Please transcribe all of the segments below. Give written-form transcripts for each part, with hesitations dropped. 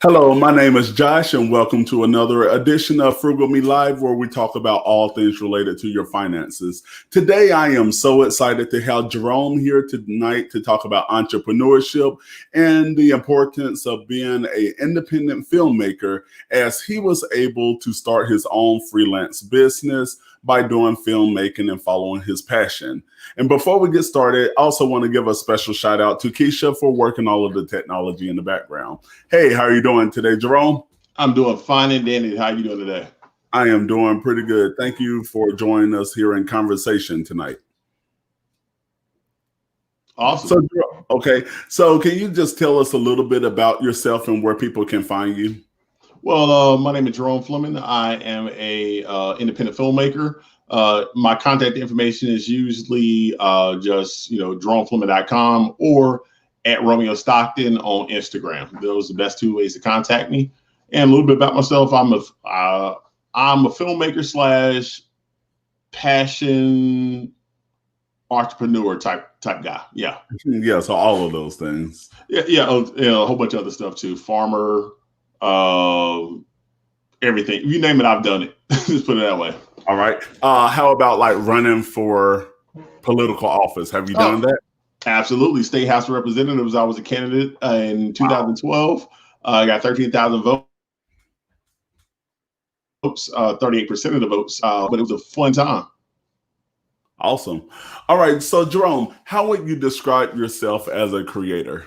Hello, my name is Josh, and welcome to another edition of Frugal Me Live, where we talk about all things related to your finances. Today, I am so excited to have Jerome here tonight to talk about entrepreneurship and the importance of being an independent filmmaker, as he was able to start his own freelance business by doing filmmaking and following his passion. And before we get started, I also want to give a special shout out to Keisha for working all of the technology in the background. Hey, how are you doing today, Jerome? I'm doing fine and dandy. How are you doing today? I am doing pretty good. Thank you for joining us here in conversation tonight. Awesome. So can you just tell us a little bit about yourself and where people can find you? Well, my name is Jerome Fleming. I am a independent filmmaker. My contact information is usually just jeromefleming.com or at Romeo Stockton on Instagram. Those are the best two ways to contact me. And a little bit about myself. I'm a filmmaker slash passion entrepreneur type guy. Yeah. Yeah. So all of those things. Yeah. A whole bunch of other stuff too. Farmer, everything. If you name it, I've done it. Just put it that way. All right. How about like running for political office? Have you done that? Absolutely. State House of Representatives. I was a candidate in 2012. I got 13,000 votes, 38% of the votes, but it was a fun time. Awesome. All right. So, Jerome, how would you describe yourself as a creator?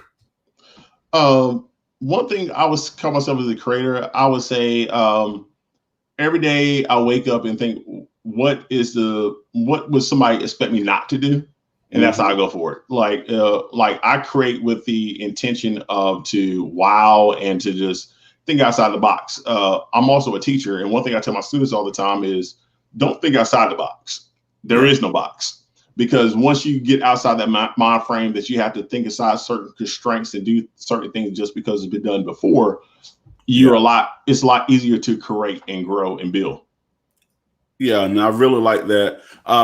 One thing I would call myself as a creator, I would say every day I wake up and think, what would somebody expect me not to do? And that's how I go for it. Like I create with the intention of to wow and to just think outside the box. I'm also a teacher. And one thing I tell my students all the time is don't think outside the box. There is no box, because once you get outside that mind frame that you have to think aside certain constraints and do certain things just because it's been done before, it's a lot easier to create and grow and build. Yeah, and I really like that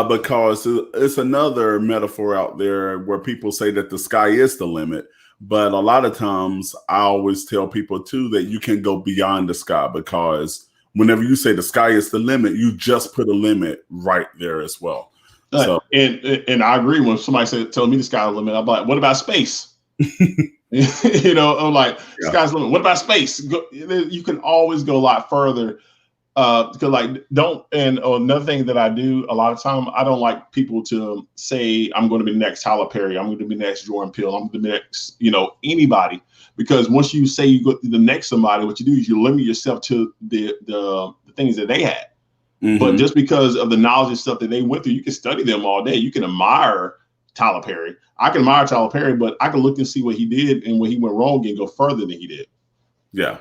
because it's another metaphor out there where people say that the sky is the limit. But a lot of times I always tell people too that you can go beyond the sky, because whenever you say the sky is the limit, you just put a limit right there as well. So, and I agree. When somebody tell me the sky's the limit, I'm like, what about space? I'm like, sky's the limit. What about space? You can always go a lot further. Because another thing that I do a lot of time, I don't like people to say I'm going to be the next Tyler Perry, I'm going to be the next Jordan Peele, I'm going to be the next, anybody. Because once you say you go to the next somebody, what you do is you limit yourself to the things that they had. Mm-hmm. But just because of the knowledge and stuff that they went through, you can study them all day. You can admire Tyler Perry. I can admire Tyler Perry, but I can look and see what he did and when he went wrong and go further than he did. Yeah.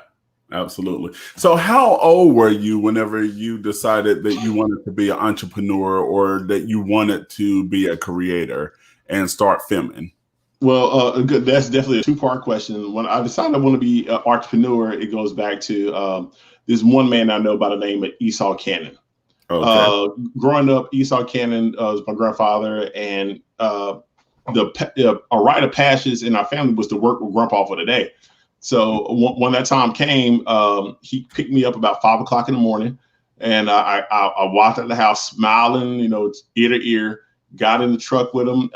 Absolutely. So how old were you whenever you decided that you wanted to be an entrepreneur or that you wanted to be a creator and start filming? Well, good. That's definitely a two-part question. When I decided I want to be an entrepreneur, it goes back to this one man I know by the name of Esau Cannon. Okay. Growing up, Esau Cannon was my grandfather, and a rite of passage in our family was to work with Grandpa for the day. So when that time came, he picked me up about 5 o'clock in the morning, and I walked out of the house smiling, ear to ear. Got in the truck with him.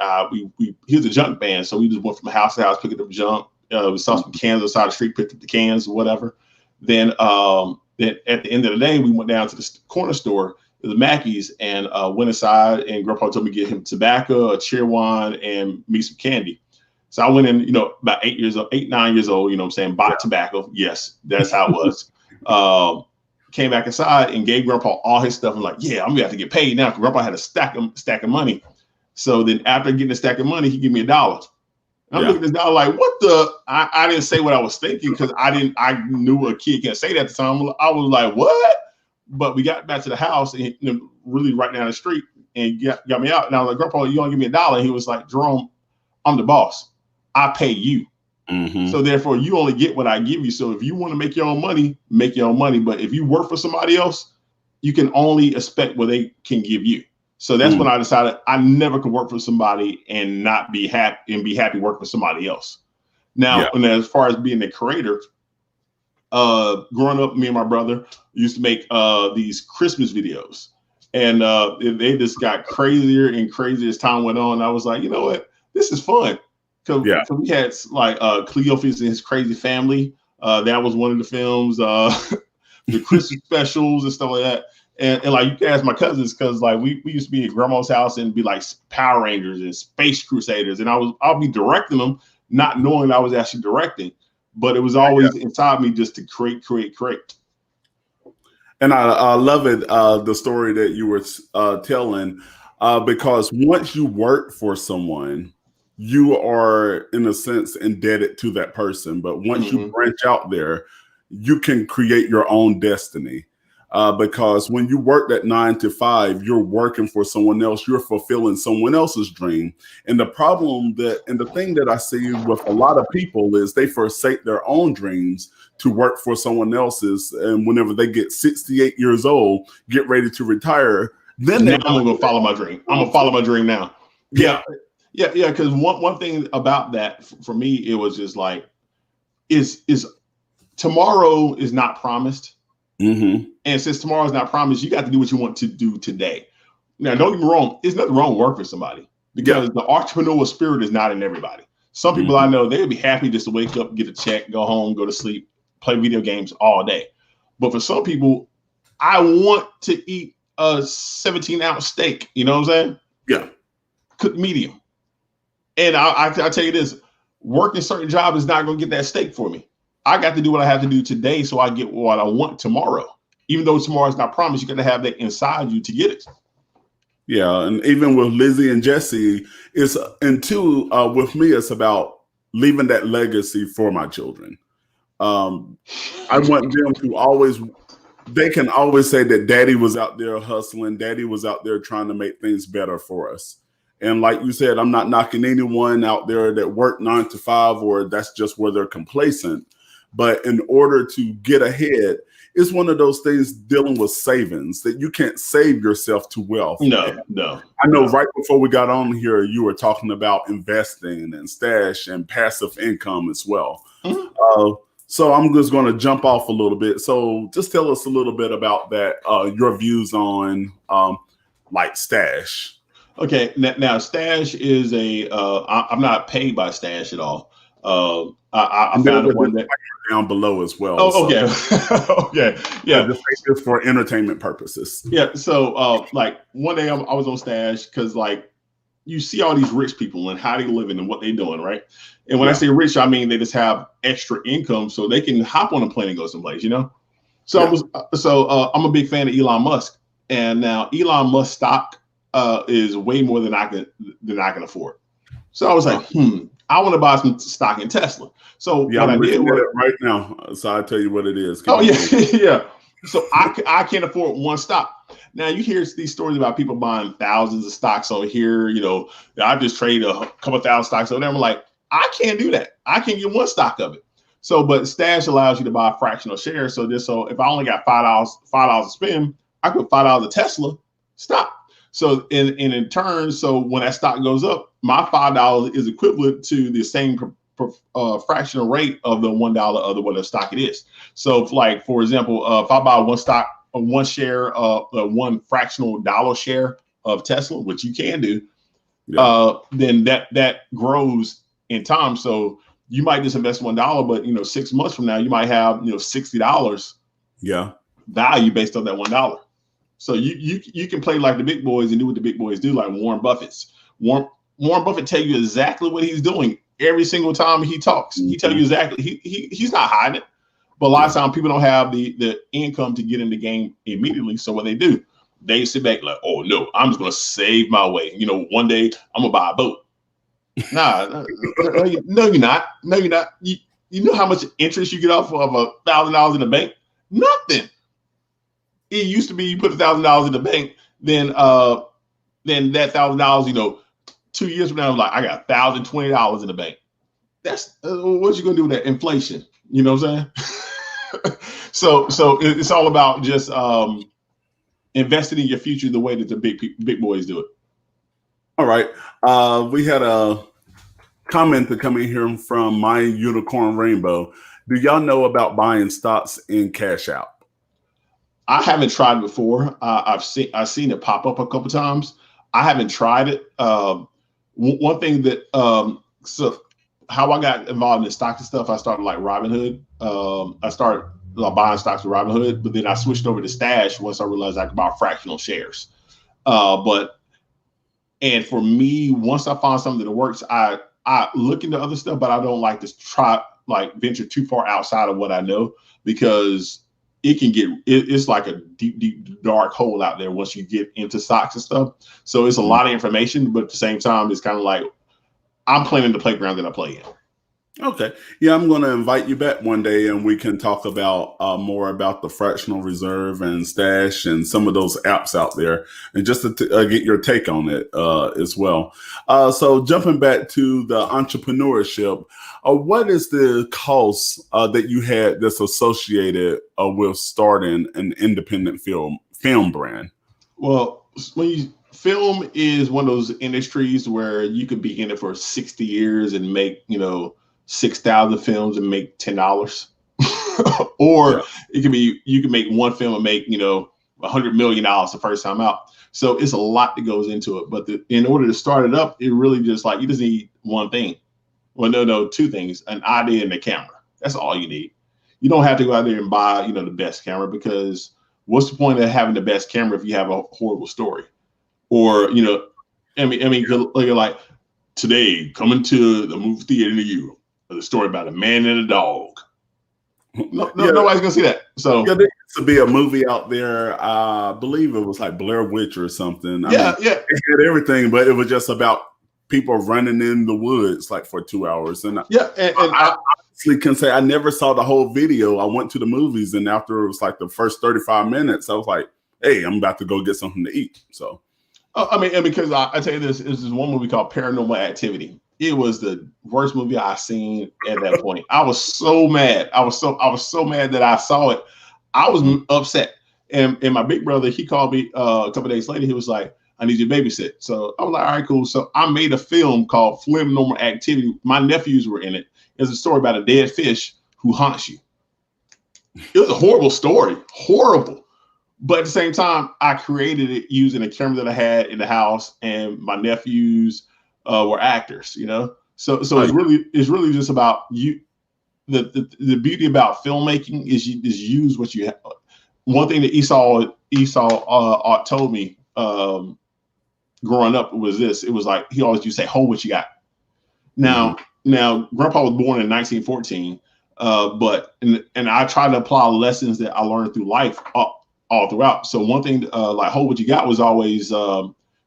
He was a junk man, so we just went from house to house picking up junk. We saw some cans on the side of the street, picked up the cans or whatever. Then at the end of the day, we went down to the corner store, the Mackey's, and went inside. And Grandpa told me to get him tobacco, a cheerwine, and me some candy. So I went in, about 9 years old, bought tobacco. Yes, that's how it was. Came back inside and gave Grandpa all his stuff. I'm like, yeah, I'm gonna have to get paid now, because Grandpa had a stack of money. So then after getting a stack of money, he gave me $1. I'm looking at this dollar like, what the? I didn't say what I was thinking, because I knew a kid can't say that at the time. I was like, what? But we got back to the house and really right down the street and got me out. And I was like, Grandpa, you want to give me $1? And he was like, Jerome, I'm the boss. I pay you. Mm-hmm. So therefore, you only get what I give you. So if you want to make your own money, make your own money. But if you work for somebody else, you can only expect what they can give you. So that's when I decided I never could work for somebody and not be happy working for somebody else. Now, and as far as being a creator, growing up, me and my brother used to make these Christmas videos, and they just got crazier and crazier as time went on. I was like, you know what, this is fun. Cause we had like Cleophas and his crazy family. That was one of the films. The Christmas specials and stuff like that. And like you can ask my cousins, because like we used to be at grandma's house and be like Power Rangers and Space Crusaders, and I'll be directing them, not knowing I was actually directing, but it was always inside me just to create. And I love it, the story that you were telling, because once you work for someone, you are in a sense indebted to that person. But once you branch out there, you can create your own destiny. Because when you work that 9 to 5, you're working for someone else. You're fulfilling someone else's dream. And the problem the thing that I see with a lot of people is they forsake their own dreams to work for someone else's. And whenever they get 68 years old, get ready to retire, then I'm gonna go follow my dream. I'm gonna follow my dream now. Yeah. Because one thing about that for me, it was just like, is tomorrow is not promised. And since tomorrow is not promised, you got to do what you want to do today. Now, don't get me wrong. There's nothing wrong with working for somebody, because the entrepreneurial spirit is not in everybody. Some people I know, they would be happy just to wake up, get a check, go home, go to sleep, play video games all day. But for some people, I want to eat a 17-ounce steak. You know what I'm saying? Yeah. Cooked medium. And I tell you this, working certain jobs is not going to get that steak for me. I got to do what I have to do today so I get what I want tomorrow. Even though tomorrow is not promised, you got to have that inside you to get it. Yeah, and even with Lizzie and Jesse, with me, it's about leaving that legacy for my children. I want them to they can always say that daddy was out there hustling, daddy was out there trying to make things better for us. And like you said, I'm not knocking anyone out there that work 9 to 5, or that's just where they're complacent. But in order to get ahead, it's one of those things dealing with savings that you can't save yourself to wealth. No. I know right before we got on here, you were talking about investing and stash and passive income as well. So I'm just going to jump off a little bit. So just tell us a little bit about that, your views on like stash. Okay, now stash is I'm not paid by stash at all. I found one that down below as well. Oh, okay. Okay. Yeah. Just for entertainment purposes. Yeah. So like one day I was on stash because like you see all these rich people and how they living and what they doing, right? And when I say rich, I mean they just have extra income so they can hop on a plane and go someplace, you know? So I'm a big fan of Elon Musk. And now Elon Musk stock is way more than I can afford. So I was like, I want to buy some stock in Tesla. So what I did right now. So I'll tell you what it is. Yeah. So I can't afford one stock. Now you hear these stories about people buying thousands of stocks over here. You know, I just trade a couple thousand stocks over there. I'm like, I can't do that. I can't get one stock of it. So, but Stash allows you to buy fractional shares. So if I only got $5 to spend, I put $5 of Tesla stock. So in turn, so when that stock goes up, my $5 is equivalent to the same fractional rate of the $1 of the whatever stock it is. So like, for example, if I buy one share of one fractional dollar share of Tesla, which you can do, then that grows in time. So you might just invest $1, but 6 months from now, you might have $60 value based on that $1. So you can play like the big boys and do what the big boys do, like Warren Buffett's. Warren Buffett tell you exactly what he's doing every single time he talks. He tell you exactly. He's not hiding it. But a lot of times people don't have the income to get in the game immediately. So what they do, they sit back like, oh no, I'm just gonna save my way. One day I'm gonna buy a boat. No, you're not. No, you're not. You know how much interest you get off of $1,000 in the bank? Nothing. It used to be you put $1,000 in the bank, then that $1,000, 2 years from now, like I got $1,020 in the bank. That's what you gonna do with that inflation? You know what I'm saying? So it's all about just investing in your future the way that the big boys do it. All right, we had a comment to come in here from My Unicorn Rainbow. Do y'all know about buying stocks in Cash Out? I haven't tried it before. I've seen it pop up a couple times. I haven't tried it. One thing that so how I got involved in stocks and stuff, I started like Robinhood. I started buying stocks with Robinhood, but then I switched over to Stash once I realized I could buy fractional shares. And for me, once I find something that works, I look into other stuff, but I don't like to try venture too far outside of what I know, because it can get it's like a deep dark hole out there once you get into stocks and stuff. So it's a lot of information, but at the same time, it's kind of like I'm playing in the playground that I play in. Okay. Yeah, I'm going to invite you back one day and we can talk about more about the fractional reserve and Stash and some of those apps out there, and just to get your take on it as well. So jumping back to the entrepreneurship, what is the cost that you had that's associated with starting an independent film brand? Well, film is one of those industries where you could be in it for 60 years and make, 6,000 films and make $10. Or it could be, you can make one film and make, $100 million the first time out. So it's a lot that goes into it. But in order to start it up, it really just you just need one thing. Well, no, two things: an idea and a camera. That's all you need. You don't have to go out there and buy, the best camera, because what's the point of having the best camera if you have a horrible story? Or, you're like, today coming to the movie theater near you, the story about a man and a dog. Nobody's gonna see that. So there used to be a movie out there. I believe it was like Blair Witch or something. It had everything, but it was just about people running in the woods for 2 hours. And I honestly can say I never saw the whole video. I went to the movies, and after it was the first 35 minutes, I was like, "Hey, I'm about to go get something to eat." So, and because I tell you this is one movie called Paranormal Activity. It was the worst movie I seen at that point. I was so mad. I was so mad that I saw it. I was upset. And my big brother, he called me a couple of days later. He was like, "I need you to babysit." So I was like, "All right, cool." So I made a film called Paranormal Activity. My nephews were in it. It's a story about a dead fish who haunts you. It was a horrible story, horrible. But at the same time, I created it using a camera that I had in the house, and my nephews were actors, So it's really just about you. The beauty about filmmaking is you just use what you have. One thing that Esau told me growing up was this. It was like he always used to say, "Hold what you got." Now, Grandpa was born in 1914, but I try to apply lessons that I learned through life all throughout. So one thing "Hold what you got" was always.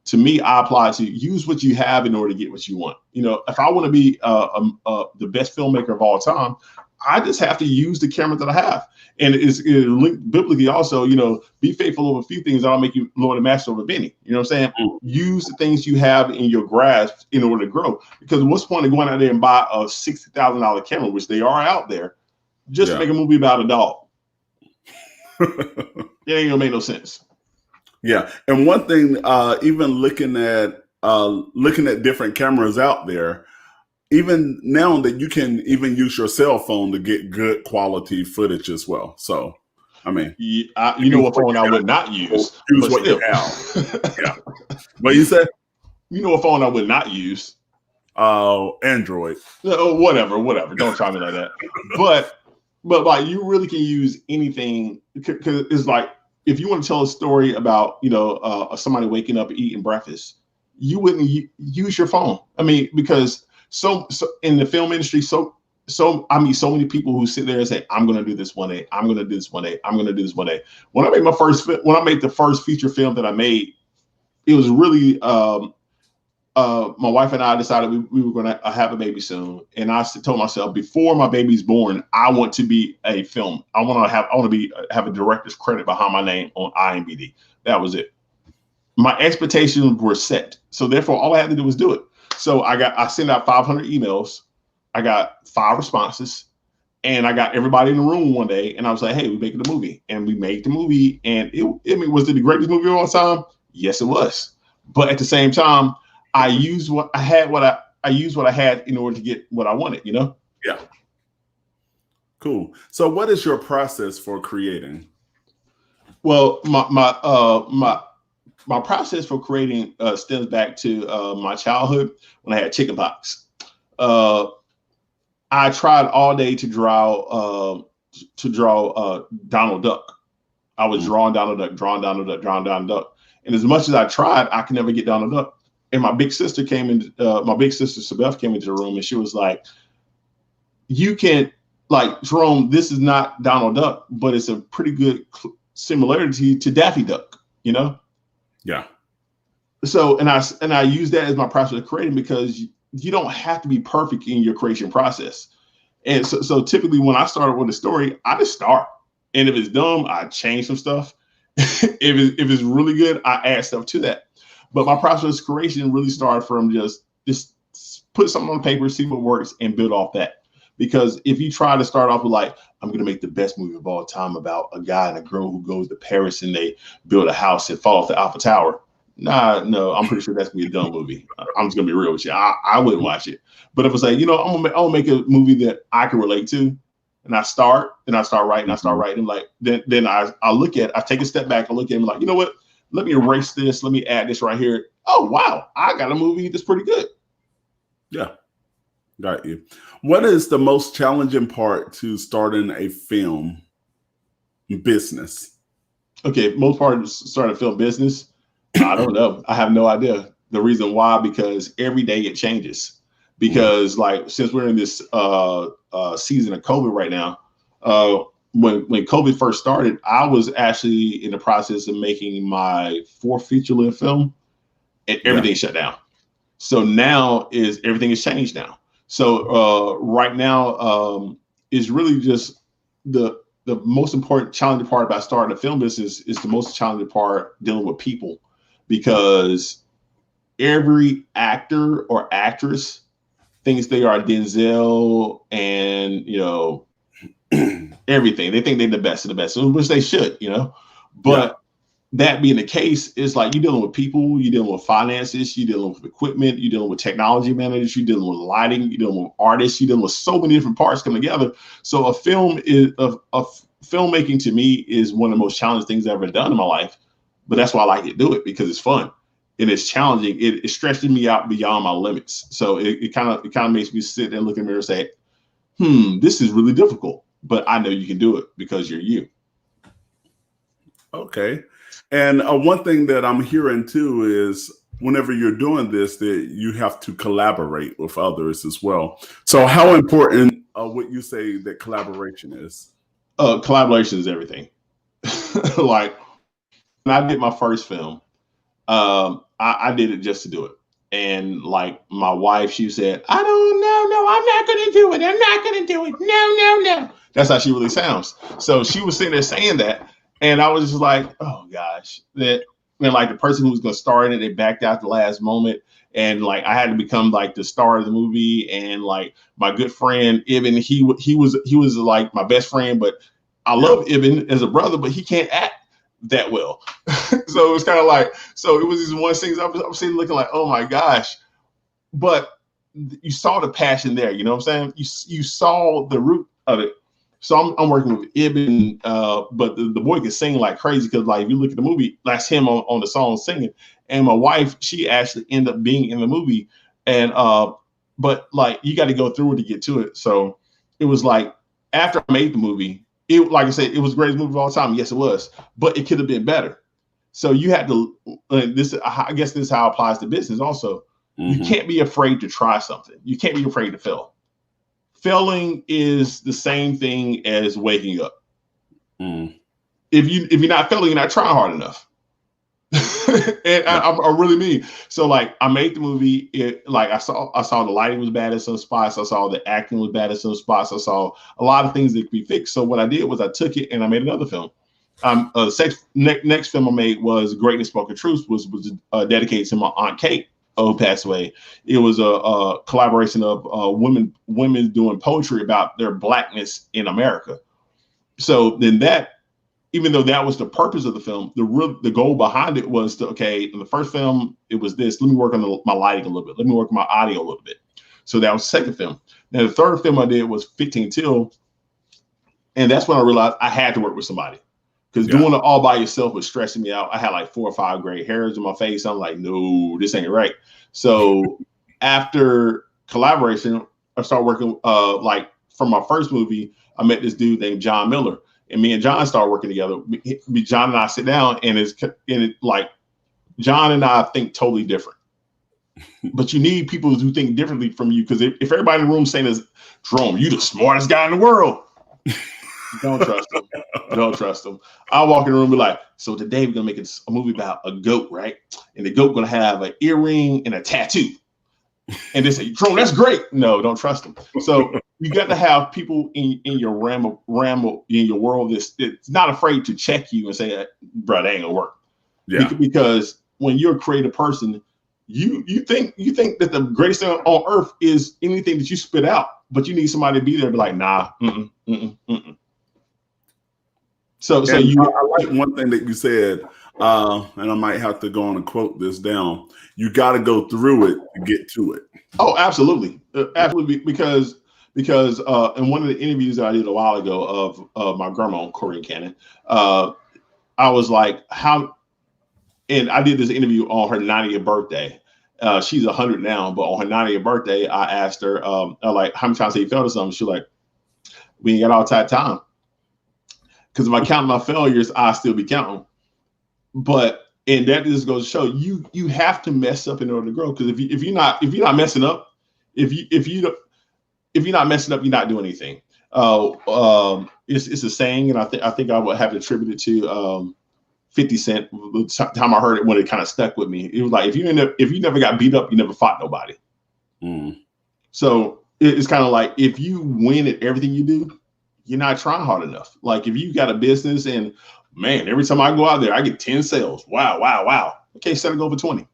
To me, I apply to use what you have in order to get what you want. If I want to be the best filmmaker of all time, I just have to use the camera that I have. And it's linked biblically also, be faithful over a few things, I'll make you Lord and Master over many. You know what I'm saying? Use the things you have in your grasp in order to grow. Because what's the point of going out there and buy a $60,000 camera, which they are out there, just to make a movie about a dog? It ain't gonna make no sense. Yeah, and one thing, even looking at different cameras out there, even now that you can even use your cell phone to get good quality footage as well. So, I mean, you know what phone I would not use? Use what you have. Yeah. What you said? You know what phone I would not use? Android. Whatever. Don't try me like that. But you really can use anything, because it's like, if you want to tell a story about, somebody waking up and eating breakfast, you wouldn't use your phone. I mean, because so in the film industry, I meet so many people who sit there and say, "I'm going to do this one day. I'm going to do this one day. I'm going to do this one day." When I made the first feature film that I made, it was really my wife and I decided we were going to have a baby soon, and I told myself, before my baby's born, I want to be a film. I want to have a director's credit behind my name on IMDb. That was it. My expectations were set, so therefore all I had to do was do it. So I sent out 500 emails. I got 5 responses, and I got everybody in the room one day, and I was like, "Hey, we're making the movie," and we made the movie. And was it the greatest movie of all time? Yes, it was. But at the same time, I used what I had in order to get what I wanted, Yeah. Cool. So what is your process for creating? Well, my process for creating stems back to my childhood when I had chickenpox. I tried all day to draw Donald Duck. I was drawing Donald Duck, drawing Donald Duck. And as much as I tried, I could never get Donald Duck. And my big sister Sabeth came into the room, and she was like, you can, like, Jerome, this is not Donald Duck, but it's a pretty good similarity to Daffy Duck, you know? Yeah. So, and I use that as my process of creating, because you don't have to be perfect in your creation process. And so typically when I start with a story, I just start. And if it's dumb, I change some stuff. if it's really good, I add stuff to that. But my process of creation really started from just put something on paper, see what works, and build off that. Because if you try to start off with like, I'm going to make the best movie of all time about a guy and a girl who goes to Paris and they build a house and fall off the Eiffel Tower. No, I'm pretty sure that's going to be a dumb movie. I'm just going to be real with you. I wouldn't watch it. But if it's like, I'm going to make a movie that I can relate to, and I start writing, like, then I look at, I take a step back and look at it and like, you know what? Let me erase this. Let me add this right here. Oh, wow. I got a movie that's pretty good. Yeah. Got you. What is the most challenging part to starting a film business? Okay, most part of starting a film business, I don't know. I have no idea. The reason why, because every day it changes. Because like, since we're in this season of COVID right now, when COVID first started, I was actually in the process of making my 4th feature-length film, and everything shut down. So now everything has changed now. So right now is really just the most important challenging part about starting a film business is the most challenging part dealing with people, because every actor or actress thinks they are Denzel and, everything. They think they're the best of the best, which they should, but that being the case, is like, you're dealing with people, you're dealing with finances, you're dealing with equipment, you're dealing with technology managers, you're dealing with lighting, you're dealing with artists, you're dealing with so many different parts coming together. So filmmaking to me is one of the most challenging things I've ever done in my life. But that's why I like to do it, because it's fun and it's challenging. It stretches me out beyond my limits. So it kind of makes me sit there and look in the mirror and say, this is really difficult, but I know you can do it because you're you. Okay. And one thing that I'm hearing too is whenever you're doing this, that you have to collaborate with others as well. So how important would you say that collaboration is? Collaboration is everything. Like, when I did my first film, I did it just to do it. And like, my wife, she said, I don't know. No, I'm not going to do it. I'm not going to do it. No. That's how she really sounds. So she was sitting there saying that. And I was just like, oh gosh, like the person who was going to star in it, they backed out the last moment. And like, I had to become like the star of the movie. And like, my good friend, Ibn, he was like my best friend, but I love Ibn as a brother, but he can't act that well. So it was kind of like, so it was these one things I was sitting looking like, oh my gosh. But you saw the passion there, you know what I'm saying? You saw the root of it. So I'm working with Ibn, but the boy can sing like crazy, because like, if you look at the movie, that's him on the song singing. And my wife, she actually ended up being in the movie. And but like, you got to go through it to get to it. So it was like, after I made the movie, like I said, it was the greatest movie of all time. Yes, it was, but it could have been better. So you had to, I guess this is how it applies to business also. You can't be afraid to try something. You can't be afraid to fail. Failing is the same thing as waking up. If you're not failing, you're not trying hard enough. And I really mean. So like, I made the movie. I saw the lighting was bad at some spots. I saw the acting was bad at some spots. I saw a lot of things that could be fixed. So what I did was I took it and I made another film. Next film I made was Greatness Spoken Truth, was dedicated to my Aunt Kate, who passed away. It was a collaboration of women doing poetry about their Blackness in America. So then even though that was the purpose of the film, the goal behind it was in the first film, it was this, let me work on my lighting a little bit. Let me work on my audio a little bit. So that was the second film. Now the third film I did was 15 Till. And that's when I realized I had to work with somebody, because doing it all by yourself was stressing me out. I had like 4 or 5 gray hairs in my face. I'm like, no, this ain't right. So after collaboration, I started working, like from my first movie, I met this dude named John Miller, and me and John started working together. John and I sit down, and it's like John and I think totally different. But you need people who think differently from you, because if everybody in the room saying is, Jerome, you the smartest guy in the world, don't trust them. Don't trust them. I walk in the room and be like, so today we're gonna make a movie about a goat, right? And the goat gonna have an earring and a tattoo. And they say, Jerome, that's great. No, don't trust them. So you got to have people in your realm in your world that's not afraid to check you and say, bro, that ain't gonna work. Yeah. Because when you're a creative person, you think that the greatest thing on earth is anything that you spit out, but you need somebody to be there and be like, nah, So I like one thing that you said, and I might have to go on and quote this down. You got to go through it to get to it. Oh, absolutely, absolutely. Because in one of the interviews that I did a while ago of my grandma, Corey Cannon, I was like, how? And I did this interview on her 90th birthday. She's 100 now, but on her 90th birthday, I asked her, like, how many times have you failed or something? She's like, we ain't got all that time. Because if I count my failures, I still be counting. And that just goes to show you have to mess up in order to grow. Because if you're not messing up, if you're not messing up, you're not doing anything. It's a saying, and I think I would have to attribute it to 50 Cent. The time I heard it, when it kind of stuck with me, it was like, if you never got beat up, you never fought nobody. So it's kind of like, if you win at everything you do, you're not trying hard enough. Like if you got a business and, man, every time I go out there, I get 10 sales. Wow. Okay, set a goal for 20.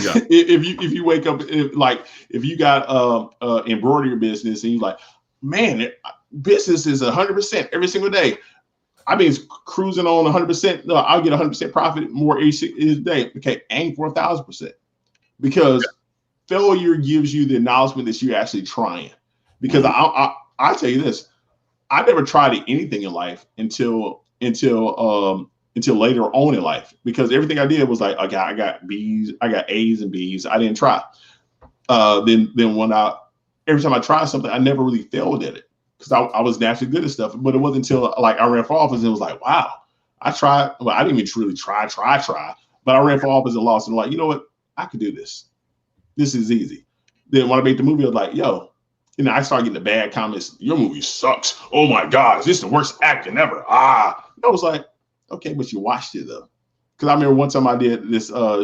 Yeah. if you wake up, if you got embroidery business and you're like, man, business is 100% every single day. I mean, it's cruising on 100%. I'll get 100% profit more each day. Okay, aim for 1,000%, because failure gives you the acknowledgement that you're actually trying. Because I tell you this, I never tried anything in life until later on in life, because everything I did was like, I got B's, I got A's and B's. I didn't try. Then every time I tried something, I never really failed at it, because I was naturally good at stuff. But it wasn't until like I ran for office and it was like, wow, I tried. Well, I didn't even truly try, but I ran for office and lost. And like, you know what? I could do this. This is easy. Then when I made the movie, I was like, yo. I started getting the bad comments. Your movie sucks. Oh my God, this is the worst acting ever. I was like, okay, but you watched it though. Because I remember one time I did this. I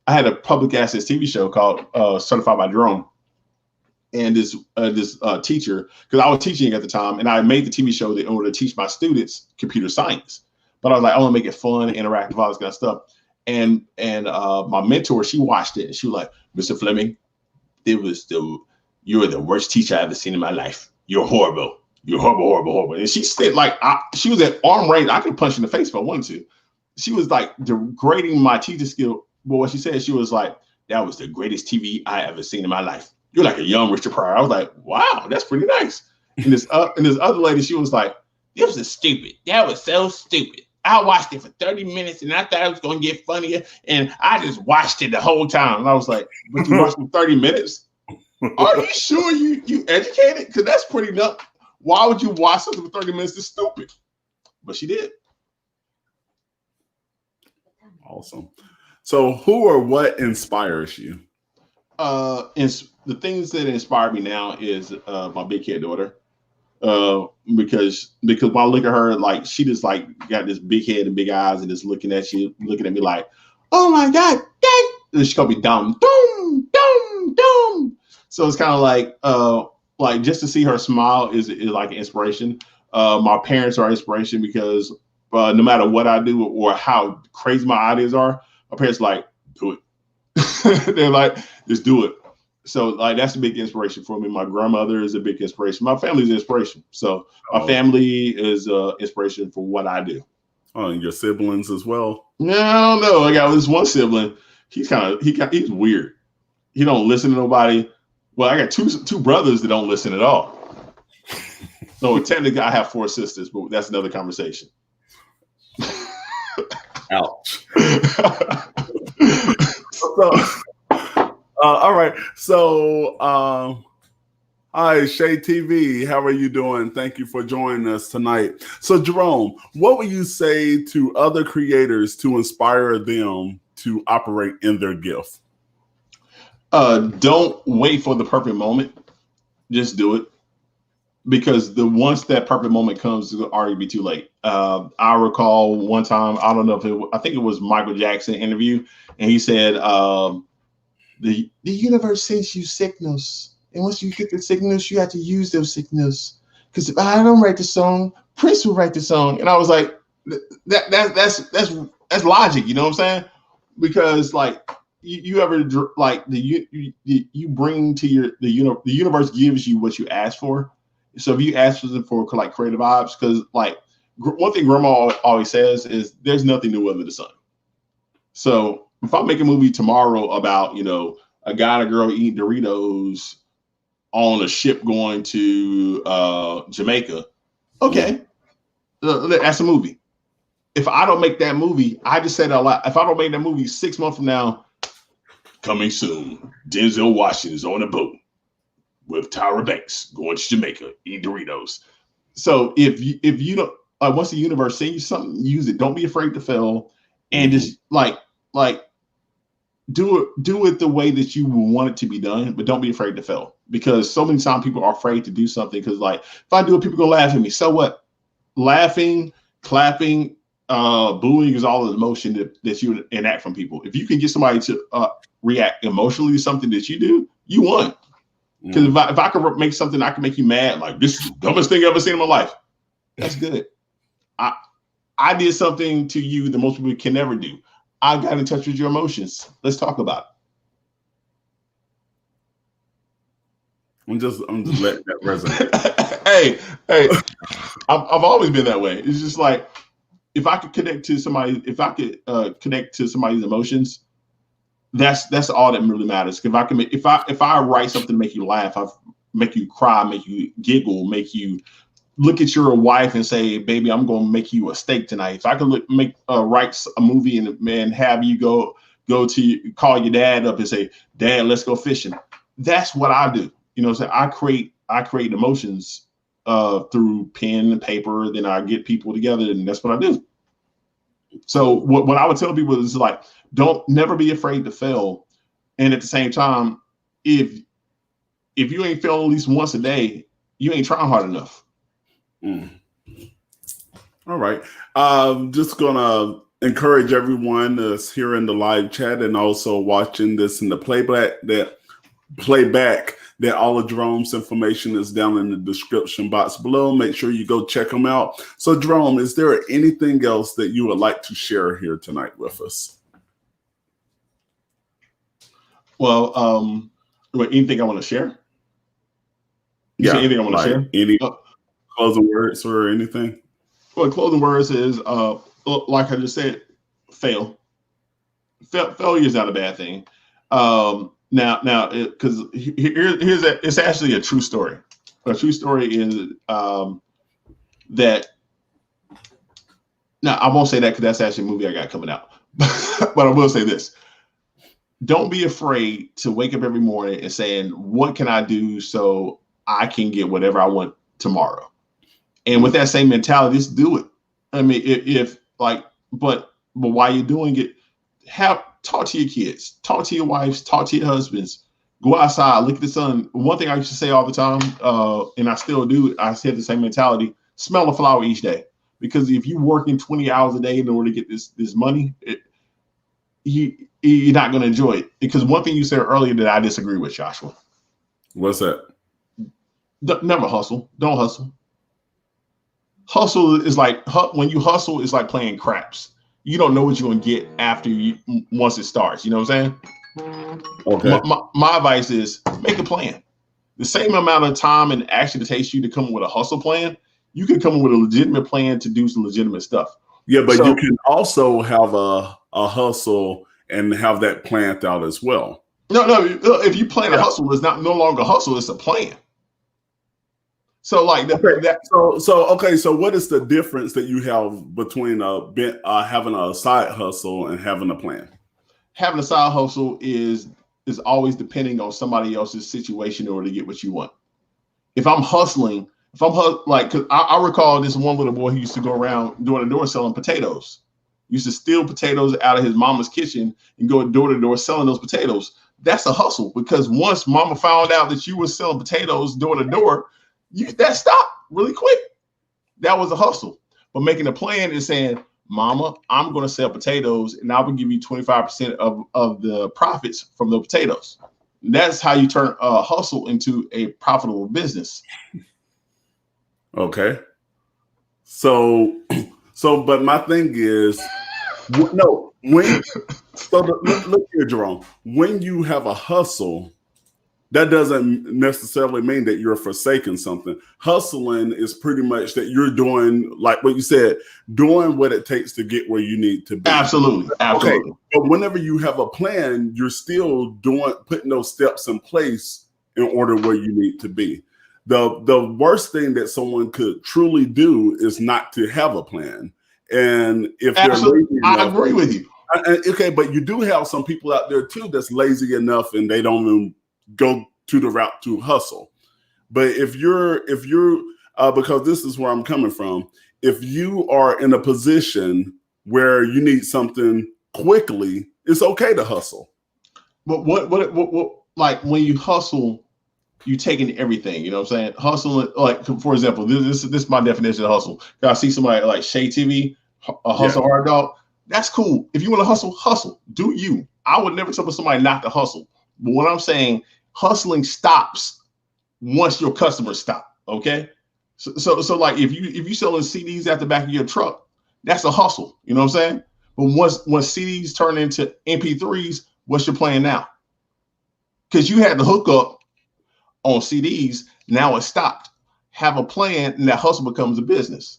had a public access TV show called Certified by Jerome, and this teacher, because I was teaching at the time, and I made the TV show in order to teach my students computer science. But I was like, I want to make it fun, interactive, all this kind of stuff. And my mentor, she watched it, and she was like, Mr. Fleming, you're the worst teacher I've ever seen in my life. You're horrible. You're horrible. And she said, like, she was at arm range. I could punch in the face if I wanted to. She was like degrading my teaching skill. But what she said, she was like, that was the greatest TV I ever seen in my life. You're like a young Richard Pryor. I was like, wow, that's pretty nice. And this other lady, she was like, this was stupid. That was so stupid. I watched it for 30 minutes and I thought it was going to get funnier. And I just watched it the whole time. And I was like, but you watched it 30 minutes? Are you sure you educated? Because that's pretty nuts. Why would you watch something for 30 minutes? It's stupid. But she did. Awesome. So who or what inspires you? The things that inspire me now is my big kid daughter. Because when I look at her, like, she just like got this big head and big eyes and just looking at me like, oh my God, Dad. And she called me dumb. So it's kind of like just to see her smile is like an inspiration. My parents are inspiration, because no matter what I do or how crazy my ideas are, my parents are like, do it. They're like, just do it. So like that's a big inspiration for me. My grandmother is a big inspiration. My family's an inspiration. So my family is inspiration for what I do. Oh, and your siblings as well? No. I got this one sibling. He's weird. He don't listen to nobody. Well, I got two brothers that don't listen at all. No, technically I have 4 sisters, but that's another conversation. Ouch. All right. So, hi, Shay TV. How are you doing? Thank you for joining us tonight. So, Jerome, what would you say to other creators to inspire them to operate in their gift? Don't wait for the perfect moment. Just do it. Because once that perfect moment comes, it'll already be too late. I recall one time, I don't know if I think it was Michael Jackson interview, and he said, the universe sends you signals. And once you get the signals, you have to use those signals. Because if I don't write the song, Prince will write the song. And I was like, that's logic, you know what I'm saying? Because like you ever like you bring to the universe gives you what you ask for. So if you ask for like creative vibes, because like one thing Grandma always says is there's nothing new under the sun. So if I make a movie tomorrow about, you know, a guy and a girl eating Doritos on a ship going to Jamaica, okay, that's a movie. If I don't make that movie, I just said a lot. If I don't make that movie 6 months from now, coming soon, Denzel Washington's on a boat with Tyra Banks going to Jamaica, eating Doritos. So if you don't, once the universe sends you something, use it. Don't be afraid to fail, and just like do it the way that you want it to be done, but don't be afraid to fail. Because so many times people are afraid to do something because like if I do it, people gonna laugh at me. So what? Laughing, clapping, booing is all the emotion that you enact from people. If you can get somebody to react emotionally to something that you do, you won. Because if I can make something, I can make you mad. Like this is the dumbest thing I've ever seen in my life. That's good. I did something to you that most people can never do. I got in touch with your emotions. Let's talk about it. I'm just letting that resonate. hey, I've always been that way. It's just like if I could connect to somebody, connect to somebody's emotions, that's all that really matters. If I can if I write something to make you laugh, make you cry, make you giggle, make you look at your wife and say, "Baby, I'm going to make you a steak tonight." If I could write a movie and have you go to call your dad up and say, "Dad, let's go fishing." That's what I do. You know, so I create emotions through pen and paper. Then I get people together, and that's what I do. So what I would tell people is like, never be afraid to fail. And at the same time, if you ain't fail at least once a day, you ain't trying hard enough. All right. Just gonna encourage everyone that's here in the live chat and also watching this in the playback that all of Jerome's information is down in the description box below. Make sure you go check them out. So Jerome, is there anything else that you would like to share here tonight with us? Well, anything I want to share? Anything I want to share? Any closing words or anything? Well, closing words is, like I just said, fail. Failure is not a bad thing. Now, because it's actually a true story. A true story is that. Now, I won't say that because that's actually a movie I got coming out. But I will say this. Don't be afraid to wake up every morning and saying, what can I do so I can get whatever I want tomorrow? And with that same mentality, just do it. I mean, but while you're doing it, talk to your kids, talk to your wives, talk to your husbands, go outside, look at the sun. One thing I used to say all the time, and I still do, I have the same mentality, smell a flower each day. Because if you're working 20 hours a day in order to get this money, you're not going to enjoy it. Because one thing you said earlier that I disagree with, Joshua. What's that? Never hustle. Don't hustle. Hustle is like, when you hustle, it's like playing craps. You don't know what you're going to get after once it starts. You know what I'm saying? Okay. My advice is make a plan. The same amount of time and action it takes you to come up with a hustle plan, you can come up with a legitimate plan to do some legitimate stuff. Yeah, but you can also have a hustle and have that planned out as well. No. If you plan a hustle, it's no longer a hustle, it's a plan. So like so what is the difference that you have between having a side hustle and having a plan? Having a side hustle is always depending on somebody else's situation in order to get what you want. If I'm hustling, like, cause I recall this one little boy who used to go around door to door selling potatoes. Used to steal potatoes out of his mama's kitchen and go door to door selling those potatoes. That's a hustle, because once mama found out that you were selling potatoes door to door, that stopped really quick. That was a hustle. But making a plan is saying, Mama, I'm going to sell potatoes and I will give you 25% of the profits from the potatoes. That's how you turn a hustle into a profitable business. Okay. So, but my thing is, look here, Jerome, when you have a hustle, that doesn't necessarily mean that you're forsaking something. Hustling is pretty much that you're doing, like what you said, doing what it takes to get where you need to be. Absolutely. Okay. But whenever you have a plan, you're still putting those steps in place in order where you need to be. The worst thing that someone could truly do is not to have a plan. And if they're lazy enough, I agree with you. Okay, but you do have some people out there too that's lazy enough and they don't even go to the route to hustle. But if you're because this is where I'm coming from, if you are in a position where you need something quickly, it's okay to hustle. But what like when you hustle, you taking everything, you know what I'm saying? Hustle, like, for example, this is my definition of hustle. I see somebody like Shay TV, a hustle hard dog. That's cool. If you want to hustle, do you. I would never tell somebody not to hustle. But what I'm saying, hustling stops once your customers stop. Okay. So like if you selling CDs at the back of your truck, that's a hustle. You know what I'm saying? But once CDs turn into MP3s, what's your plan now? Because you had the hookup on CDs, now it stopped. Have a plan, and that hustle becomes a business.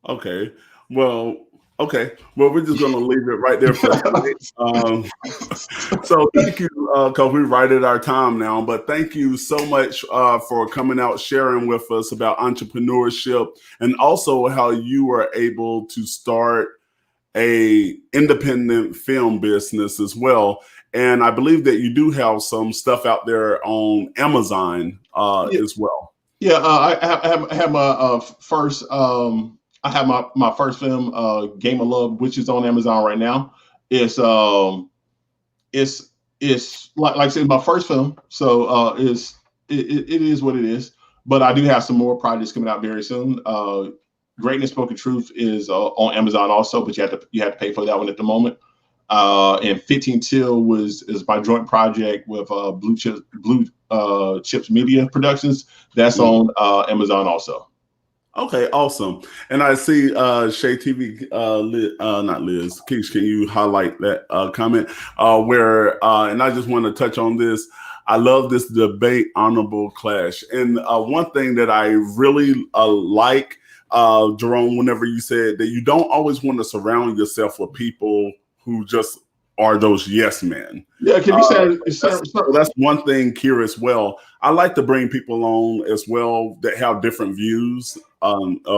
Okay. Well, we're just going to leave it right there for tonight. So thank you, because we're right at our time now, but thank you so much for coming out, sharing with us about entrepreneurship and also how you were able to start a independent film business as well. And I believe that you do have some stuff out there on Amazon as well. Yeah, I have my first. I have my first film, Game of Love, which is on Amazon right now. It's like I said, my first film, so it is what it is. But I do have some more projects coming out very soon. Greatness Spoken Truth is on Amazon also, but you have to pay for that one at the moment. And 15 Till is my joint project with Blue Chips Media Productions. That's on Amazon also. Okay, awesome. And I see Shay TV, not Liz, Keish, can you highlight that comment where, and I just want to touch on this. I love this debate, honorable clash. And one thing that I really like, Jerome, whenever you said that you don't always want to surround yourself with people who just are those yes men. Yeah, can you that's one thing here as well. I like to bring people on as well that have different views,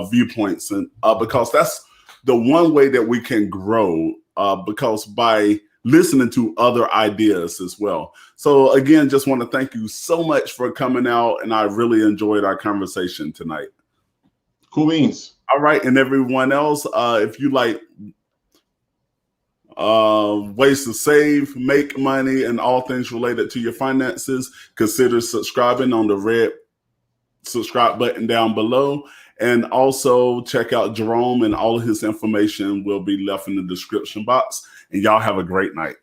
viewpoints, and because that's the one way that we can grow. Because by listening to other ideas as well. So again, just want to thank you so much for coming out, and I really enjoyed our conversation tonight. Cool beans. All right, and everyone else, if you like ways to save, make money, and all things related to your finances, consider subscribing on the red subscribe button down below. And also check out Jerome, and all of his information will be left in the description box. And y'all have a great night.